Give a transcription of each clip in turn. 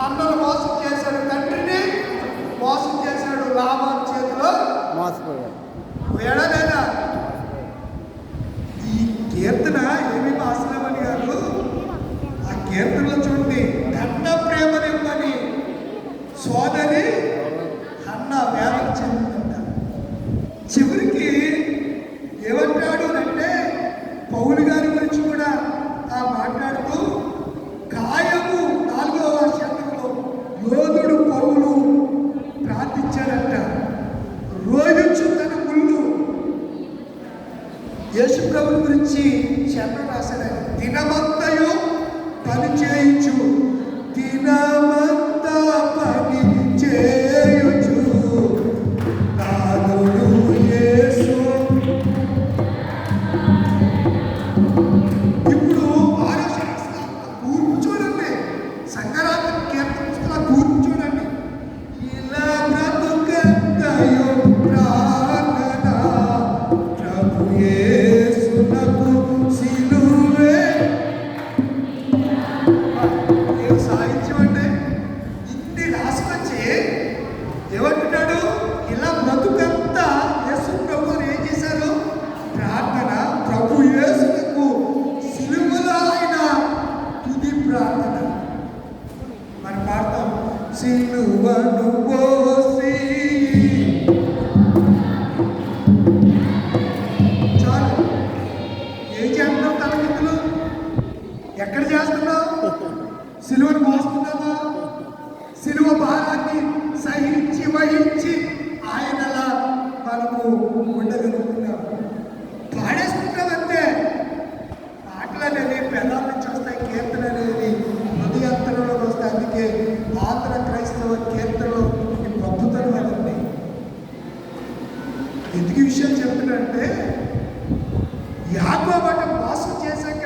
అన్నను మోసం చేశాడు, తండ్రిని మోసం చేశాడు, లాభం చేతిలో మోసపోయాడు. వేడలేదా ఈ కీర్తన? ఏమి ఆశ్రమని గారు ఆ కీర్తనలో చూడండి, అన్న ప్రేమనివ్వని సోదరి అన్న వేదన చెందిందంట. చివరికి ఏమంటాడు అంటే పౌలు గారి గురించి కూడా మాట్లాడుతూ, కాయము 4వ శతకంలో యోధుడు పౌలు ప్రార్థించాడంట. రోజు తన ముళ్ళు యేసు ప్రభు గురించి శరణ రాశాడు. దినమంతయు పని చేయించు, దినమంతా పని చేయుచు నాదుడు యేసు. ఇప్పుడు కూర్చోడండి, సంగరాత్రి కీర్తన కూర్చోడండి. ఇలా బ్రతుకంతయు ప్రార్థన ప్రభు యేసునకు సిలువే. సాహిత్యం అంటే ఇన్ని రాసుకొచ్చి ఏమంటున్నాడు? ఇలా బ్రతుకంతా యేసు ప్రభు ఏం చేశారు? ప్రార్థన ప్రభు యేసునకు సిలువలో ఆయన తుది ప్రార్థన. మనం పాడతాం, సిలువను పోసి. చాలు, ఏం చేస్తున్నావు? తలకిందులు ఎక్కడ చేస్తున్నావు? సిలువను మోస్తున్నావా? సిలువ భారాన్ని సహించి వహించి ఆయనలా మనము ఉండగలుగుతున్నాం. పాడేసుకుంటామంతే. పాటలు అనేవి పెదాల నుంచి వస్తాయి, కీర్తన అనేది హృదయాంతరంలోకి వస్తాయి. అందుకే ఆంధ్ర క్రైస్తవ కీర్తనలో గొప్పతనం అదండి. ఎందుకు ఈ విషయం చెప్తున్నాడంటే, యాకోబు మోసం చేశాక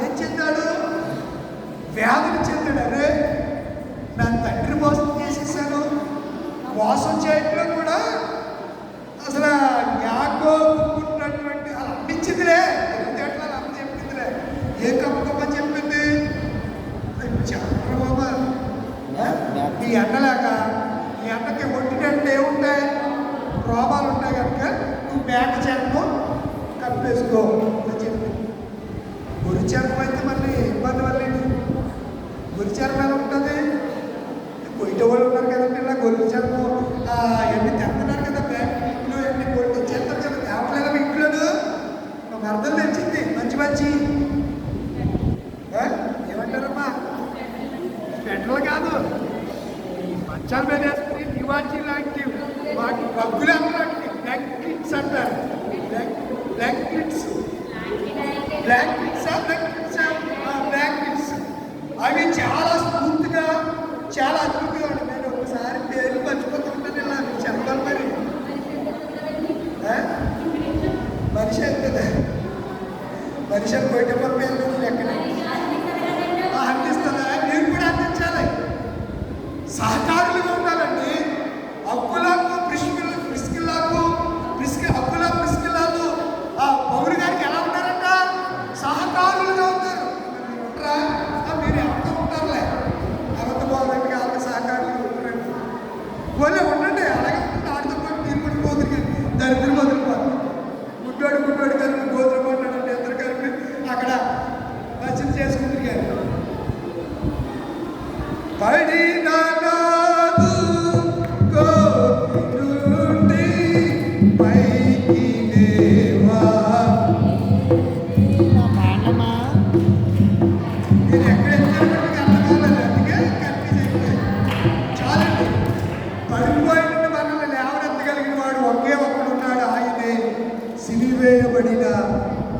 ఏం చెందాడు? వ్యాధులు చెందాడు. అరే, నా తండ్రి మోసం చేసేసాను. మోసం చేయట్లో కూడా అసలు యాకోబుకున్నటువంటి అలా అనిపించిందిలే, ఎట్లా అమ్మ చెప్పిందిలే. ఏ కప్ప చెప్పింది? చంద్రబాబు ఈ ఎండలేక, ఈ ఎండకి ఒంటినట్టు ఏముంటాయి? రోగాలు ఉంటాయి కనుక నువ్వు మేక చెరకు కప్పేసుకో అని చెప్పి. గురి చెరకు అయితే మళ్ళీ ఇబ్బంది వల్ల గురి చెరకు ఎలా ఉంటుంది? కొయ్య వాళ్ళు ఉన్నారు కదండి, ఇలా గొర్రె చెరకు ఎన్ని తెస్తున్నారు కదా, బ్యాంక్ ఇంట్లో ఎన్ని కొట్టి చేస్తారు కదా, తేవట్లేదా మీ ఇంట్లోను? ఒక అర్థం తెచ్చింది మంచి మంచి ఏమంటారమ్మా, స్వెటర్లు కాదు, మంచాల మీద వేసుకుని దివాచీ లాంటి వాటి రగ్గులు అన్నలాంటి బ్లాంకెట్స్ అంటారు. బ్లాంకెట్స్ అవి చాలా స్మూత్గా, చాలా అద్భుతంగా ఉంటుంది. నేను ఒకసారి పేరు మర్చిపోతుంటాను, ఇలా చెప్పాలి. మరి మనిషి అవుతుంది, మనిషి పోయేటప్పుడు పేరు ఎక్కడ అందిస్తుందా? మీరు కూడా అందించాలి, సహకారులుగా ఉండాలండి. అప్పులకు ప్రిస్కిల్లాకు అప్పుల ప్రిస్కిల్లాకు పౌరు గారికి ఎలా ఉంటారంట? సహకారులుగా ఉంటారు. మీరు ఎవరితో ఉంటారులే, ఎవరితో బాగుందండి, వాళ్ళకి సహకారులు ఉంటున్నాడు. పోలే ఉండండి, అలాగే ఉంటుంది. ఆడితో పాటు మీరు కూడా గోతురు దరిద్రం వదిలిపోతారు. గుడ్డోడు కలిపి గోతులు పడ్డాడంటే ఇద్దరు కలిపి అక్కడ రచన చేసుకుంటారు. కానీ పడిన పైకి లేవా. నేను ఎక్కడ ఎత్తుకోవడానికి అర్థం అందుకే కనిపించే చాలండి. పడిపోయిన మనల్ని లేవనెత్తగలిగిన వాడు ఒకే ఒక్కడు ఉన్నాడు, ఆయనే సిలివేయబడిన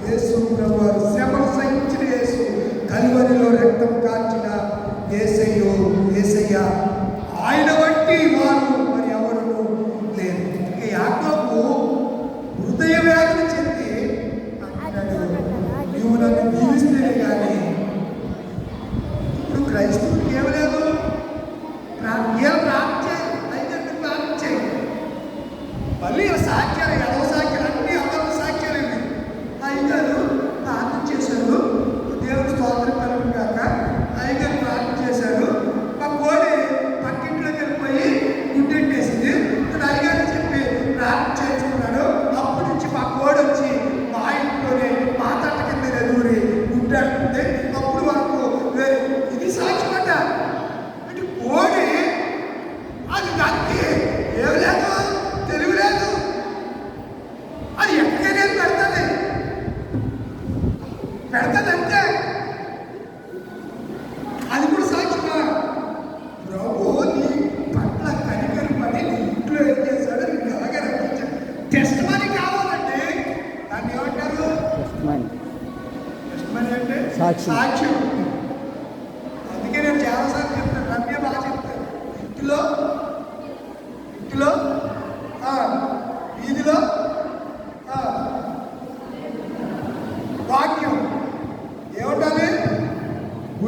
యేసు ప్రభువారు, శ్రమను సహించిన యేసు, కల్వరిలో రక్తం కాల్చిన యేసయ్య. ఆయన వంటి వారు మరి ఎవరు లేరు. ఇక యాకోబు హృదయ వ్యాధి చెంది అంటాడు, నీవు నన్ను దీవిస్తేనే కానీ. ఇప్పుడు క్రైస్తవుడికి ఏమలేదు, ప్రార్థించాయి. మళ్ళీ సాక్ష్యాలు, ఎడవ సాక్ష్యాలు, అన్ని అబద్ధ సాక్ష్యాలు. అయ్యగారు ప్రార్థన చేశారు, దేవుడు స్తోత్రం కలుగును గాక. అయ్యగారు ప్రార్థన చేశారు, మా కోడి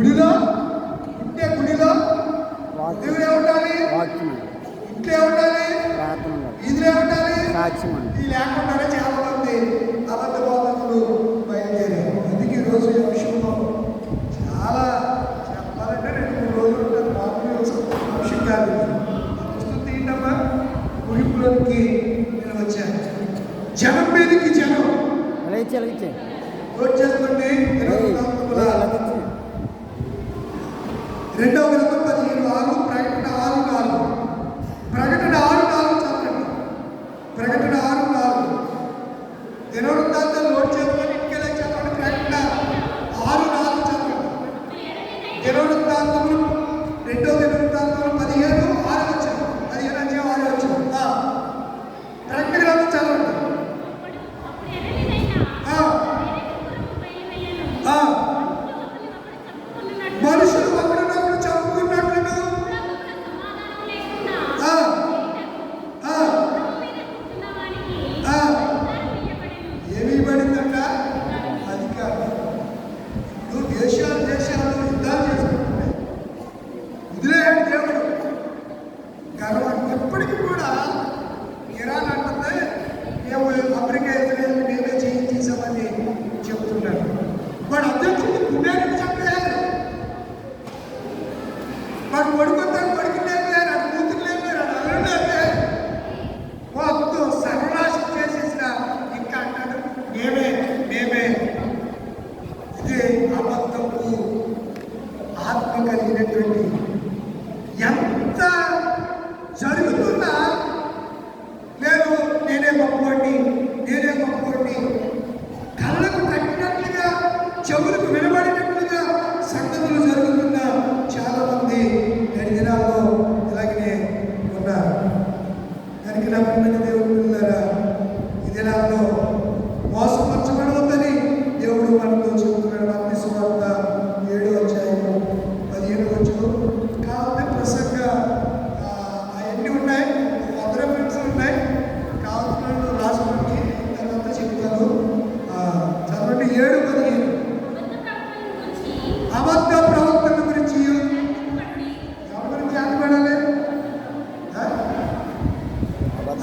గుడిలో ఉంటే గుడిలో దేవుడే ఉండాలి, ఇంట్లో ఉండాలి, వీధిలో ఉండాలి. ఇది లేకుండానే చాలా మంది అబద్ధ బోధకులు బయలుదేరారు. అందుకే ఈరోజు ఈ విషయంలో చాలా చెప్పాలంటే 2-3 రోజులు ఉంటుంది. మామూలు అంశం కాదు. పుస్తకం తీయటమ్మా ముగింపులోకి నేను వచ్చాను. జనం మీదకి జనం నోట్ చేసుకోండి. 2వ గ్రంథం 15:6, ప్రకటన 6:4. ప్రకటన 6:4 చదవండి. ప్రకటన 6:4 దినవృత్తాంతాలు నోట్ చేసుకొని ఇంటికెళ్ళి చదవండి. ప్రకటన 6:4 చదవండి. దినవృత్తాంతములు 2వ దినవృత్తాంతంలో 15:6 ప్రకటన గ్రంథం చదవండి. మనుషులు ఒకరినొకరు చంపుకున్నట్లును ఏమీ పడిందంట అధికారం. ఇప్పుడు దేశాలు యుద్ధాలు చేసుకుంటున్నాయి. వదిలేయండి దేవుడు గర్వం. ఎప్పటికీ కూడా ఇరాన్ అంటుంది మేము అమెరికా ఇజ్రాయెల్ మేమే చేయించేసామని చెప్తున్నారు. వాడు అధ్యక్షుడు గుండెని చంపేయాలి. వాడు కొడుకుంటారు, కొడుకు లేపారు, అది కూతురు లేపారు, అది అల్లుడు లేపారు. మొత్తం సర్వనాశం చేసేసిన ఇంకా అంటాడు మేమే. ఇది అబద్ధపు ఆత్మ కలిగినటువంటి ఎంత జరుగుతున్నా లేదు నేనే గొప్పవాడిని కళ్ళకు తట్టినట్లుగా చెవులకు వినబడినట్లుగా సంగతులు జరుగుతున్న చాలా మంది నేటి దినాల్లో ఇలాగనే ఉన్నారు. దానికి నా ప్రియమైన దేవుడు పిల్లలారా, ఈ దినాల్లో మోసపరచబడవద్దని దేవుడు మనతో చెబుతున్నాడు. మత్తయి సువార్త 7:15 కావాలంటే ప్రసంగ అవన్నీ ఉన్నాయి, 100 రెఫరెన్స్లు ఉన్నాయి. కావాల్సిన రాసుకోండి, తర్వాత చెప్తాను. చదవండి. 7:15 అబద్ధ ప్రవక్తల గురించి ఎవరి గురించి ఆటపడాలి?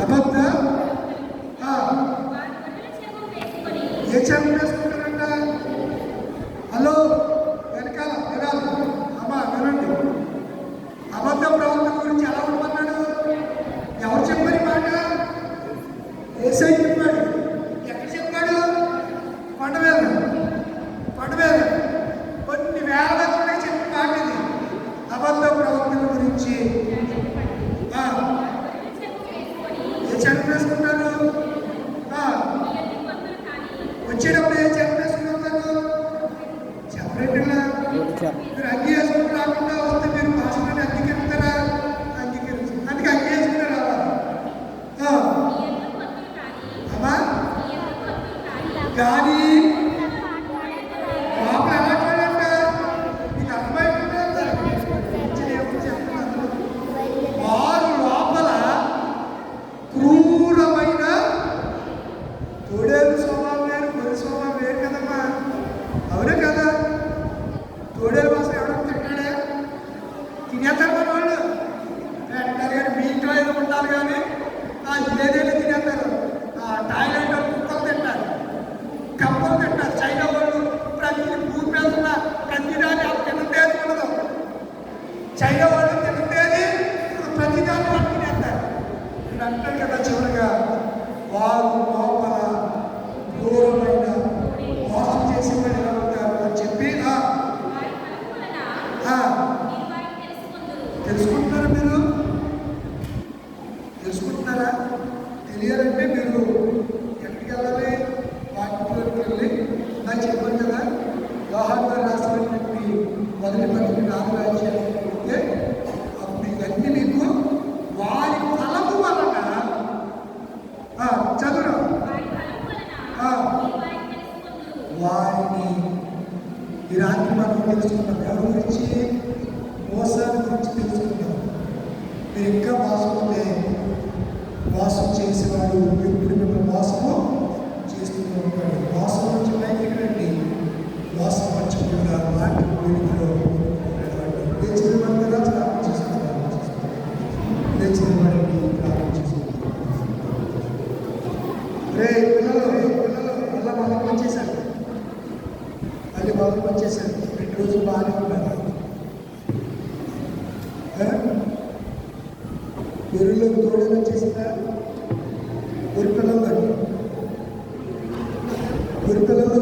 అబద్ధ ఏ చర్మ వేసుకుంటారంట? హలో వెనకాల వినాలి అమ్మా, వినండి. అబద్ధ ప్రవక్తల గురించి ఎలా ఉండమన్నాడు? ఎవరు చెప్పారు మాట? ఏసై చెప్పాడు. ఎక్కడ చెప్పాడు? కొండ మీద కొన్ని వేల మందికి చెప్పిన మాట ఇది. అబద్ధ ప్రవక్తల గురించి ఏ చెంప వేసుకుంటారు? వచ్చేటప్పుడు ఏ చెంప వేసుకుంటారు? చెప్పరేట్లా మీరు అంగీ వేసుకుని రాకుండా వస్తే మీరు భాషలోని అంగీకరిస్తారా? అంగీకరిస్తారు. అందుకే అంగీ వేసుకుని రావాలి. అమ్మా కానీ లోపల ఎలా చూడాలంట? నీకు అర్థమైపోయిందా? చెప్తున్నాను. వారు లోపల క్రూరమైన తోడేలు స్వభావం వేరు, గొర్రె స్వభావం వేరు కదమ్మా. అవునే కదా? తోడేలు మాసం ఎవడో తింటాడే? తినేస్తారు మన వాళ్ళు అంటారు. కానీ మీ ఇంట్లో ఏదో ఉంటారు కానీ ఇదేదేదో తినేస్తారు. థాయిలాండ్ వాళ్ళు కుక్కలు తింటారు, కప్పలు తింటారు. చైనా వాళ్ళు ప్రతి భూమి మీద ఉన్న ప్రతిదాన్ని తినటేది ఉండదు. చైనా వాళ్ళు తినటేది ప్రతిదాన్ని వాళ్ళు తినేస్తారు. నేను అంటారు కదా చివరిగా వారు లోపల క్రూరమైన మోసం చేసి పని ఉంటారు అని చెప్పి తెలుసుకుంటున్నారా? మీరు తెలుసుకుంటున్నారా? తెలియాలంటే మీరు ఎక్కడికి వెళ్ళాలి? వాక్యంలోకి వెళ్ళి నాకు చెప్పాను కదా, యోహాను గారు రాసినటువంటి మొదటి పత్రిక 4 అధ్యాయాలు ఉంటే అప్పుడు ఇవన్నీ మీకు వారి ఫలము వలన చదువు వారిని ఈ రాత్రి మనం తెలుసుకున్నాం. ఎవరి గురించి? మోసాన్ని గురించి తెలుసుకున్నాం. మీరు ఇంకా మోసపోతే మోసం చేసేవాడు ఎప్పుడు మిమ్మల్ని మోసము చేస్తూనే ఉంటాడు. మోసం నుంచి బయటికి రండి. మోసపరచకుండా వాటి పిల్లలు మళ్ళీ మొదలు వచ్చేసారు, మళ్ళీ మొదలు వచ్చేసారు. 2 రోజులు బాగానే ఉన్నారు. గొర్రెలకు తోడని వచ్చేసిందా? గొర్రె పిల్లలు